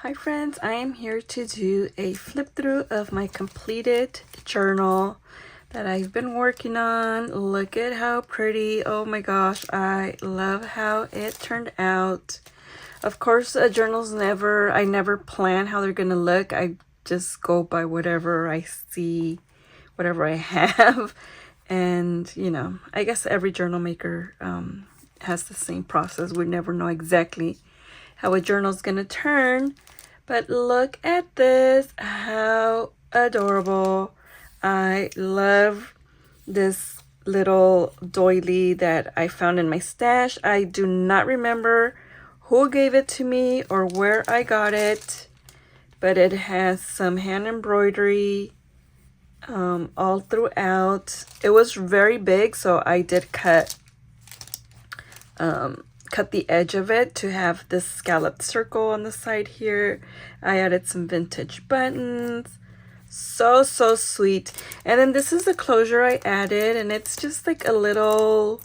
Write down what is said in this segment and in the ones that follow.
Hi friends, I am here to do a flip through of my completed journal that I've been working on. Look at how pretty. Oh my gosh, I love how it turned out. Of course, a journal's I never plan how they're gonna look. I just go by whatever I see, whatever I have. And I guess every journal maker has the same process. We never know exactly how a journal's gonna turn. But look at this, how adorable. I love this little doily that I found in my stash. I do not remember who gave it to me or where I got it, but it has some hand embroidery all throughout. It was very big, so I did cut the edge of it to have this scalloped circle on the side here. I added some vintage buttons. So sweet. And then this is the closure I added, and it's just like a little,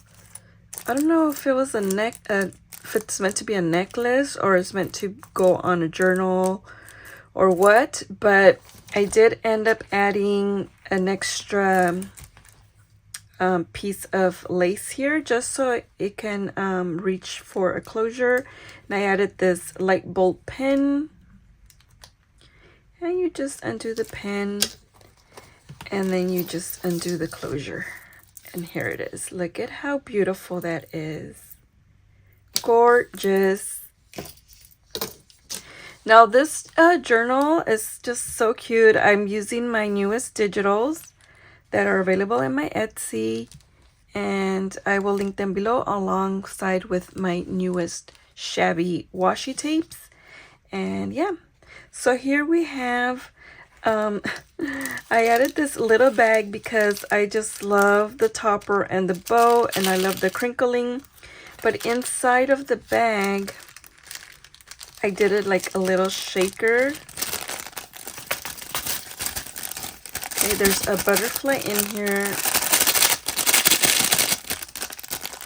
I don't know if it was if it's meant to be a necklace or it's meant to go on a journal or what, but I did end up adding an extra piece of lace here just so it can reach for a closure. And I added this light bulb pin, and you just undo the pin and then you just undo the closure, and here it is. Look at how beautiful that is. Gorgeous. Now this journal is just so cute. I'm using my newest digitals that are available in my Etsy, and I will link them below alongside with my newest Shabby washi tapes. And yeah, so here we have I added this little bag because I just love the topper and the bow, and I love the crinkling. But inside of the bag, I did it like a little shaker. Okay, there's a butterfly in here.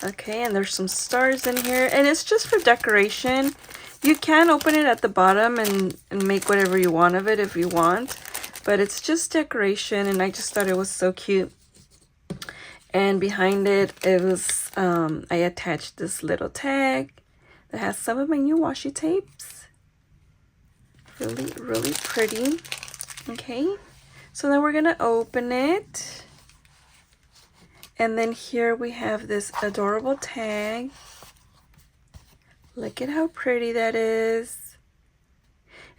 Okay, and there's some stars in here, and it's just for decoration. You can open it at the bottom and make whatever you want of it if you want, but it's just decoration, and I just thought it was so cute. And behind it, it was I attached this little tag that has some of my new washi tapes. Really pretty. Okay, so then we're gonna open it. And then here we have this adorable tag. Look at how pretty that is.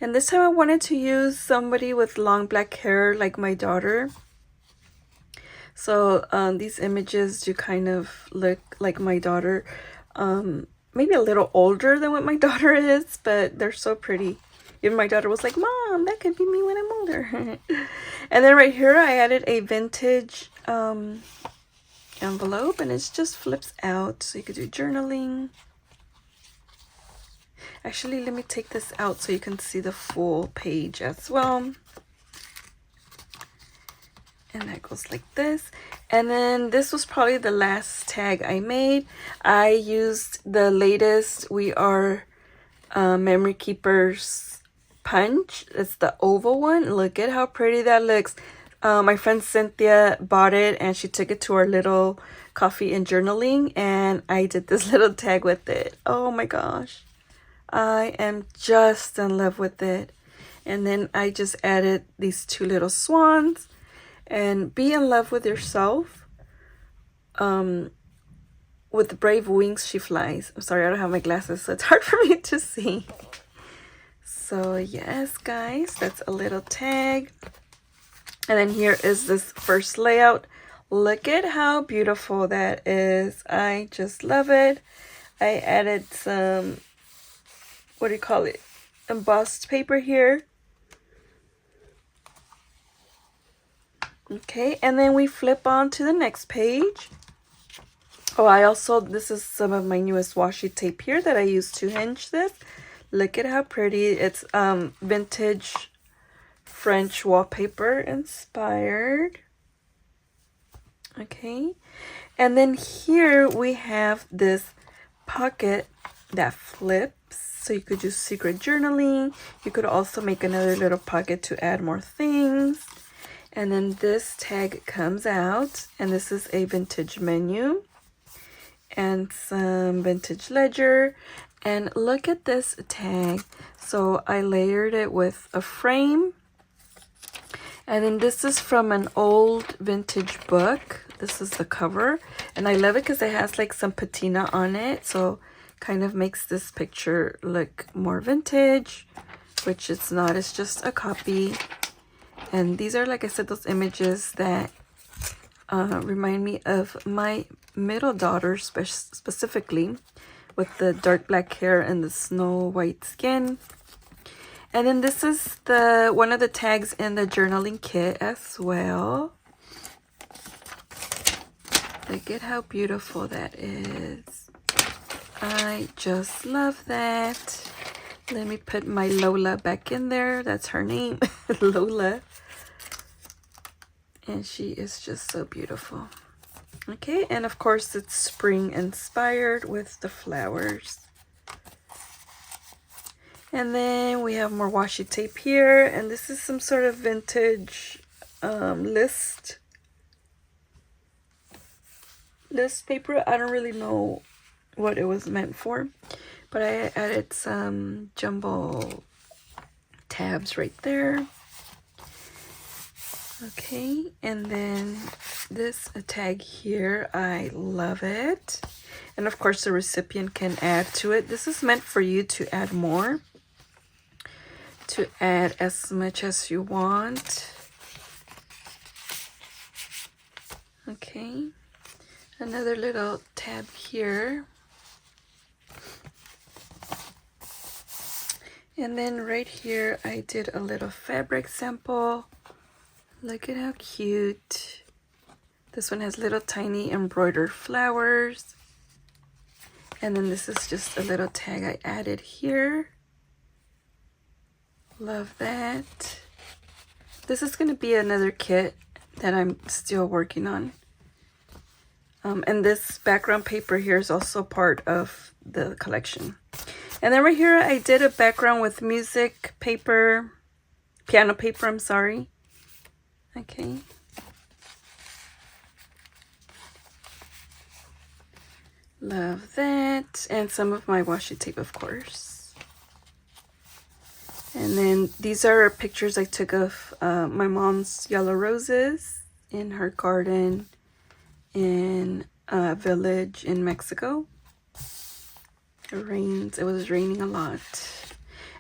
And this time I wanted to use somebody with long black hair like my daughter. So these images do kind of look like my daughter. Maybe a little older than what my daughter is, but they're so pretty. Even my daughter was like, "Mom, that could be me when I'm older." And then right here I added a vintage envelope, and it just flips out so you could do journaling. Actually, let me take this out so you can see the full page as well. And that goes like this. And then this was probably the last tag I made. I used the latest We Are Memory Keepers punch. It's the oval one. Look at how pretty that looks. My friend Cynthia bought it, and she took it to our little coffee and journaling, and I did this little tag with it. Oh my gosh, I am just in love with it. And then I just added these two little swans. And be in love with yourself. With brave wings she flies. I'm sorry, I don't have my glasses, so it's hard for me to see. So yes, guys, that's a little tag. And then here is this first layout. Look at how beautiful that is. I just love it. I added some, what do you call it, embossed paper here. Okay, and then we flip on to the next page. Oh, this is some of my newest washi tape here that I used to hinge this. Look at how pretty. It's vintage French wallpaper inspired. Okay, and then here we have this pocket that flips. So you could do secret journaling. You could also make another little pocket to add more things. And then this tag comes out, and this is a vintage menu and some vintage ledger. And look at this tag. So I layered it with a frame. And then this is from an old vintage book. This is the cover. And I love it because it has like some patina on it. So kind of makes this picture look more vintage, which it's not. It's just a copy. And these are, like I said, those images that remind me of my middle daughter specifically, with the dark black hair and the snow white skin. And then this is the one of the tags in the journaling kit as well. Look at how beautiful that is. I just love that. Let me put my Lola back in there. That's her name, Lola. And she is just so beautiful. Okay, and of course it's spring inspired with the flowers. And then we have more washi tape here, and this is some sort of vintage list paper. I don't really know what it was meant for, but I added some jumbo tabs right there. Okay, and then this tag here, I love it. And of course the recipient can add to it. This is meant for you to add more, to add as much as you want. Okay, another little tab here. And then right here I did a little fabric sample. Look at how cute. This one has little tiny embroidered flowers. And then this is just a little tag I added here. Love that. This is going to be another kit that I'm still working on. And this background paper here is also part of the collection. And then right here I did a background with music paper, piano paper, I'm sorry. Okay. Love that. And some of my washi tape, of course. And then these are pictures I took of my mom's yellow roses in her garden in a village in Mexico. It was raining a lot.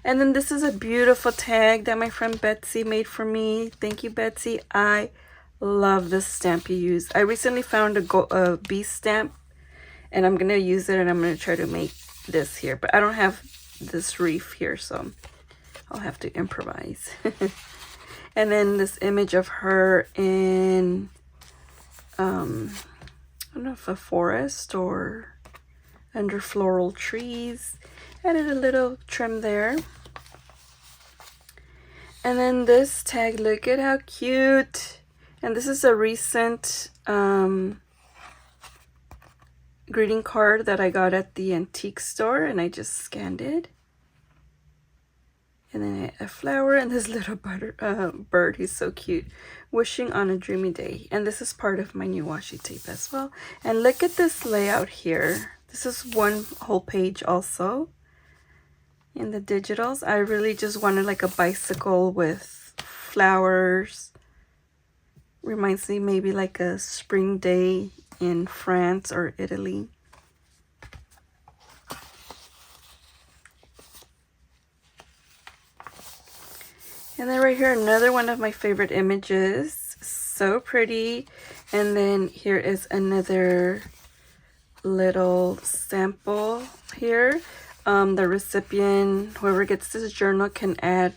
And then this is a beautiful tag that my friend Betsy made for me. Thank you, Betsy. I love this stamp you use. I recently found a bee stamp, and I'm going to use it, and I'm going to try to make this here. But I don't have this reef here, so I'll have to improvise. And then this image of her in, I don't know if a forest or under floral trees. Added a little trim there. And then this tag, look at how cute. And this is a recent greeting card that I got at the antique store, and I just scanned it. And then a flower and this little bird, he's so cute, wishing on a dreamy day. And this is part of my new washi tape as well. And look at this layout here. This is one whole page also. In the digitals, I really just wanted like a bicycle with flowers. Reminds me maybe like a spring day in France or Italy. And then right here, another one of my favorite images. So pretty. And then here is another little sample here. The recipient, whoever gets this journal, can add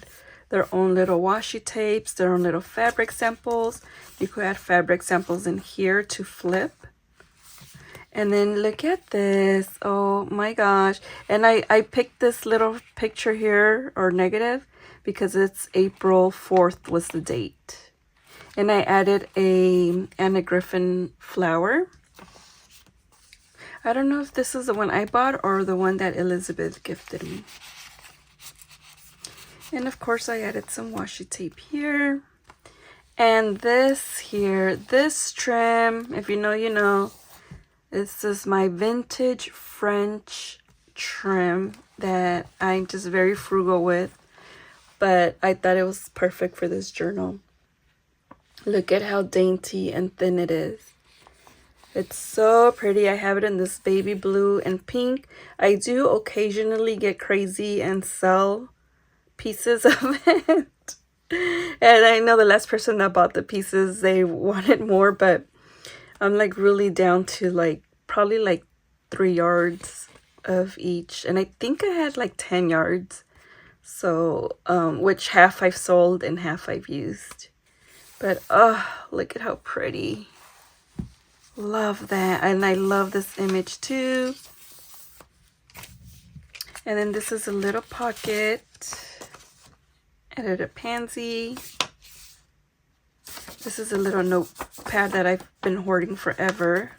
their own little washi tapes, their own little fabric samples. You could add fabric samples in here to flip. And then look at this. Oh my gosh. And I picked this little picture here, or negative, because it's April 4th was the date. And I added a Anna Griffin flower. I don't know if this is the one I bought or the one that Elizabeth gifted me. And of course I added some washi tape here. And this here, this trim, if you know, you know, this is my vintage French trim that I'm just very frugal with. But I thought it was perfect for this journal. Look at how dainty and thin it is. It's so pretty. I have it in this baby blue and pink. I do occasionally get crazy and sell pieces of it. And I know the last person that bought the pieces, they wanted more, but I'm like really down to like probably like 3 yards of each. And I think I had like 10 yards. So, which half I've sold and half I've used. But, oh, look at how pretty. Love that. And I love this image too. And then this is a little pocket. Added a pansy. This is a little notepad that I've been hoarding forever.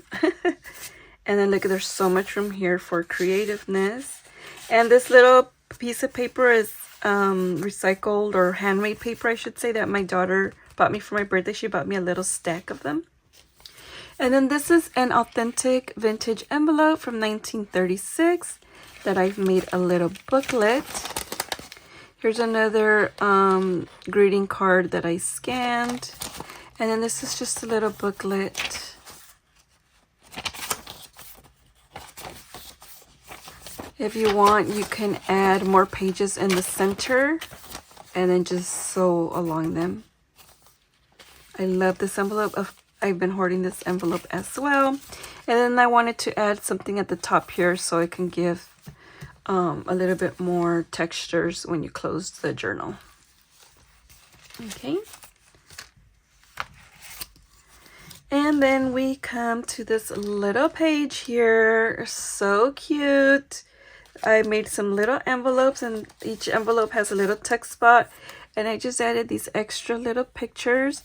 And then look, there's so much room here for creativeness. And this little piece of paper is recycled or handmade paper, I should say, that my daughter bought me for my birthday. She bought me a little stack of them. And then this is an authentic vintage envelope from 1936 that I've made a little booklet. Here's another greeting card that I scanned. And then this is just a little booklet. If you want, you can add more pages in the center and then just sew along them. I love this envelope. I've been hoarding this envelope as well. And then I wanted to add something at the top here so it can give a little bit more textures when you close the journal. Okay. And then we come to this little page here. So cute. I made some little envelopes and each envelope has a little text spot. And I just added these extra little pictures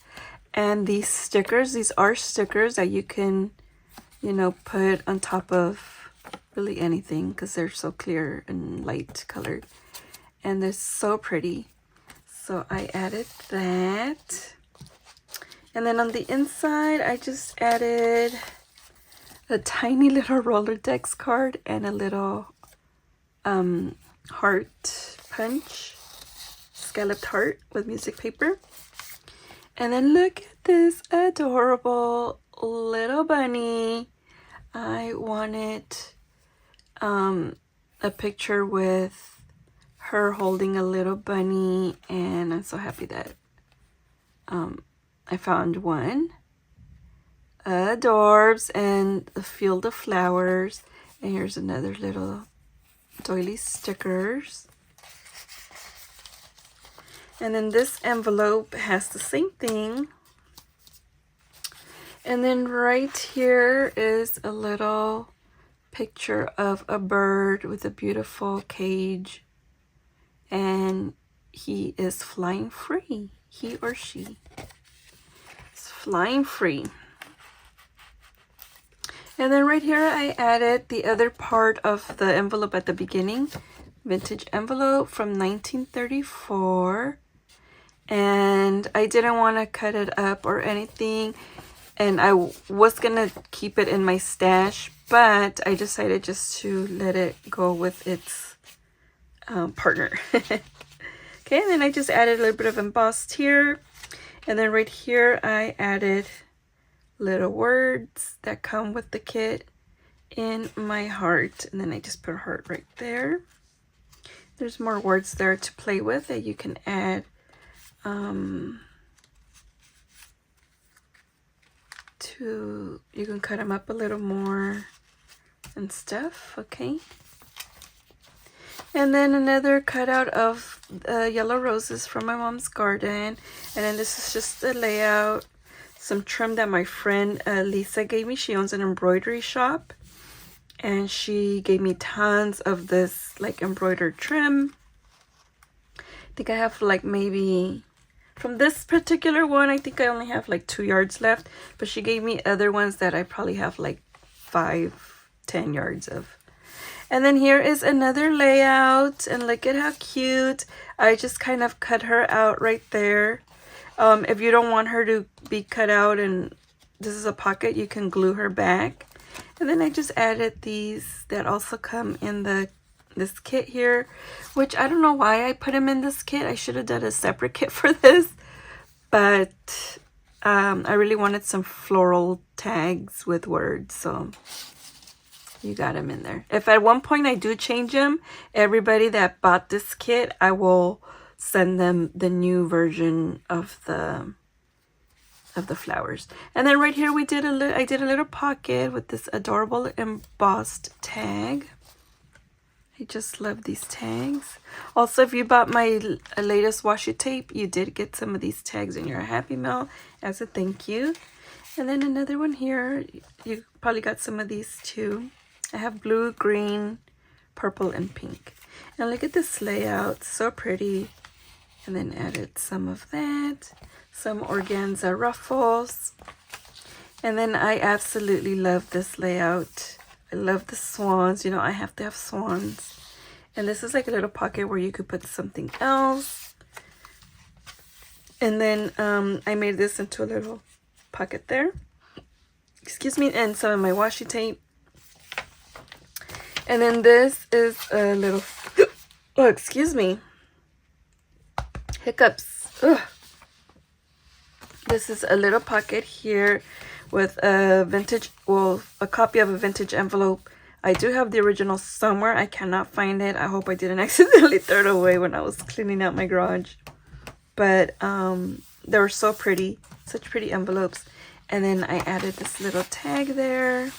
and these stickers. These are stickers that you can, you know, put on top of really anything because they're so clear and light colored. And they're so pretty. So I added that. And then on the inside, I just added a tiny little Rolodex card and a little heart punch, scalloped heart with music paper. And then look at this adorable little bunny. I wanted a picture with her holding a little bunny, and I'm so happy that I found one. Adorbs and a field of flowers. And here's another little doily stickers. And then this envelope has the same thing. And then right here is a little picture of a bird with a beautiful cage. And he is flying free. He or she is flying free. And then right here I added the other part of the envelope at the beginning. Vintage envelope from 1934. And I didn't want to cut it up or anything. And I was going to keep it in my stash. But I decided just to let it go with its partner. Okay, and then I just added a little bit of embossed here. And then right here I added little words that come with the kit in my heart. And then I just put a heart right there. There's more words there to play with that you can add you can cut them up a little more and stuff. Okay. And then another cutout of yellow roses from my mom's garden. And then this is just the layout. Some trim that my friend Lisa gave me. She owns an embroidery shop. And she gave me tons of this like embroidered trim. I think I have like maybe... From this particular one, I think I only have like 2 yards left. But she gave me other ones that I probably have like 5-10 yards of. And then here is another layout, and look at how cute. I just kind of cut her out right there. If you don't want her to be cut out and this is a pocket, you can glue her back. And then I just added these that also come in this kit here, which I don't know why I put them in this kit. I should have done a separate kit for this, but I really wanted some floral tags with words, so you got them in there. If at one point I do change them, everybody that bought this kit, I will send them the new version of the flowers. And then right here I did a little pocket with this adorable embossed tag. I just love these tags. Also, if you bought my latest washi tape, you did get some of these tags in your Happy Mail as a thank you. And then another one here, you probably got some of these too. I have blue, green, purple, and pink. And look at this layout, so pretty. And then added some of that, some organza ruffles. And then I absolutely love this layout. I love the swans. You know, I have to have swans. And this is like a little pocket where you could put something else. And then I made this into a little pocket there. Excuse me, and some of my washi tape. And then this is a little, oh, excuse me. Hiccups. Ugh. This is a little pocket here with a vintage, well, a copy of a vintage envelope. I do have the original somewhere. I cannot find it. I hope I didn't accidentally throw it away when I was cleaning out my garage. But they were so pretty. Such pretty envelopes. And then I added this little tag there.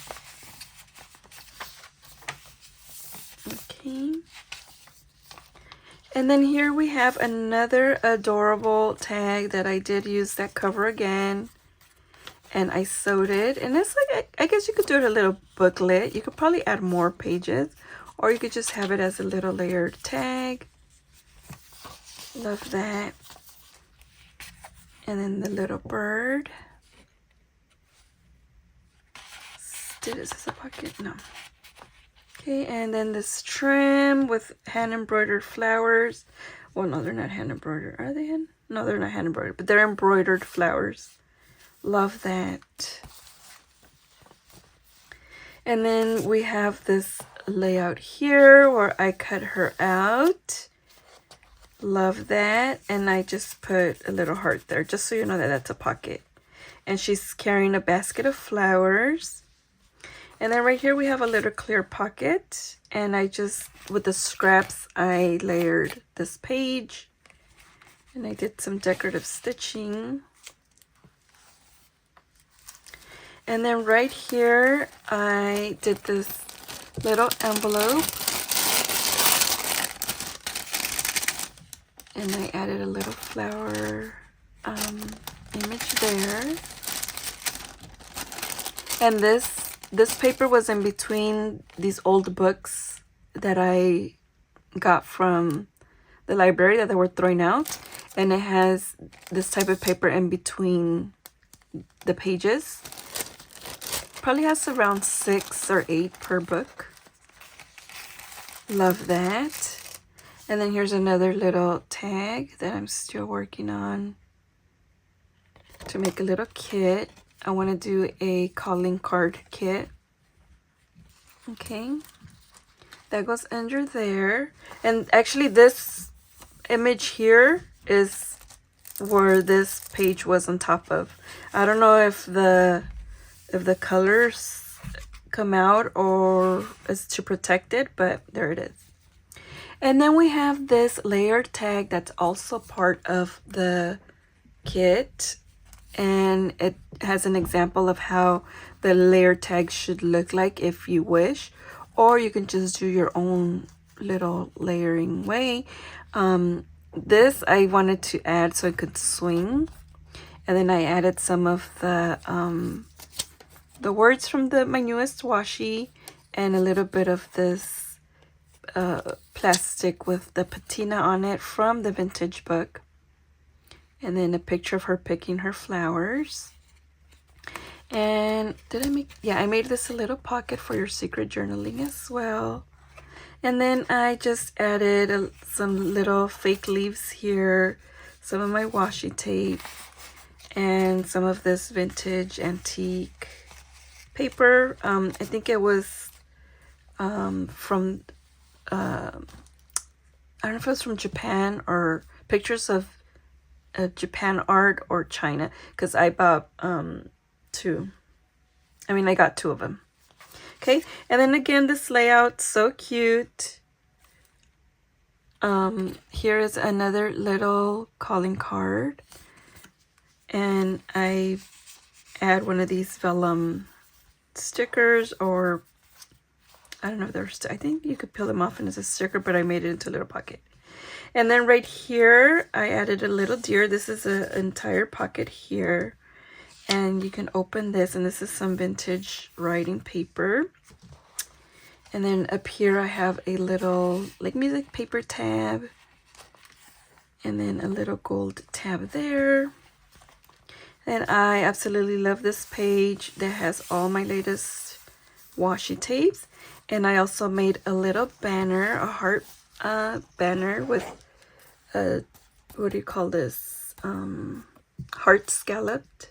Okay. And then here we have another adorable tag that I did use that cover again. And I sewed it. And it's like, I guess you could do it a little booklet. You could probably add more pages. Or you could just have it as a little layered tag. Love that. And then the little bird. Is this a pocket? No. Okay, and then this trim with hand embroidered flowers. Well, no, they're not hand embroidered. Are they hand? No, they're not hand embroidered, but they're embroidered flowers. Love that. And then we have this layout here where I cut her out. Love that. And I just put a little heart there, just so you know that that's a pocket. And she's carrying a basket of flowers. And then right here we have a little clear pocket, and I just, with the scraps, I layered this page, and I did some decorative stitching. And then right here, I did this little envelope, and I added a little flower image there. And this paper was in between these old books that I got from the library that they were throwing out. And it has this type of paper in between the pages. Probably has around 6 or 8 per book. Love that. And then here's another little tag that I'm still working on to make a little kit. I want to do a calling card kit. Okay, that goes under there. And actually this image here is where this page was on top of. I don't know if the colors come out or is to protect it, but there it is. And then we have this layered tag that's also part of the kit. And it has an example of how the layer tag should look like if you wish, or you can just do your own little layering way. This I wanted to add so it could swing, and then I added some of the words from my newest washi and a little bit of this plastic with the patina on it from the vintage book. And then a picture of her picking her flowers. And did I make, yeah, I made this a little pocket for your secret journaling as well. And then I just added some little fake leaves here, some of my washi tape, and some of this vintage antique paper. I think it was from, I don't know if it was from Japan or pictures of Japan art or China, because I bought two. I got two of them. Okay, and then again, this layout, so cute. Here is another little calling card, and I add one of these vellum stickers, or I don't know if there's, I think you could peel them off and it's a sticker, but I made it into a little pocket. And then right here, I added a little deer. This is an entire pocket here. And you can open this, and this is some vintage writing paper. And then up here I have a little like music paper tab. And then a little gold tab there. And I absolutely love this page that has all my latest washi tapes. And I also made a little banner, a heart banner with a, what do you call this? Heart scalloped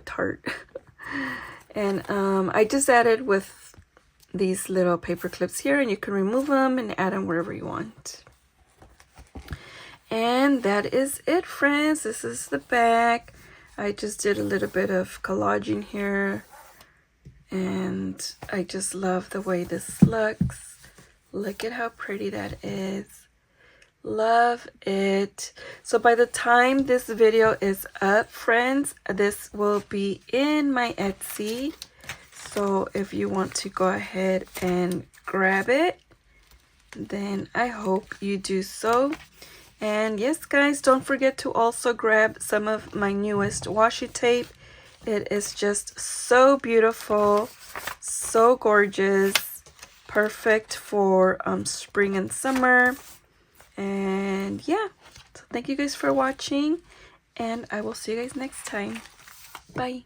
heart. And I just added with these little paper clips here, and you can remove them and add them wherever you want. And that is it, friends. This is the back. I just did a little bit of collaging here, and I just love the way this looks. Look at how pretty that is. Love it. So by the time this video is up, friends, this will be in my Etsy. So if you want to go ahead and grab it, then I hope you do so. And yes, guys, don't forget to also grab some of my newest washi tape. It is just so beautiful, so gorgeous, perfect for spring and summer. And yeah, so thank you guys for watching, and I will see you guys next time. Bye.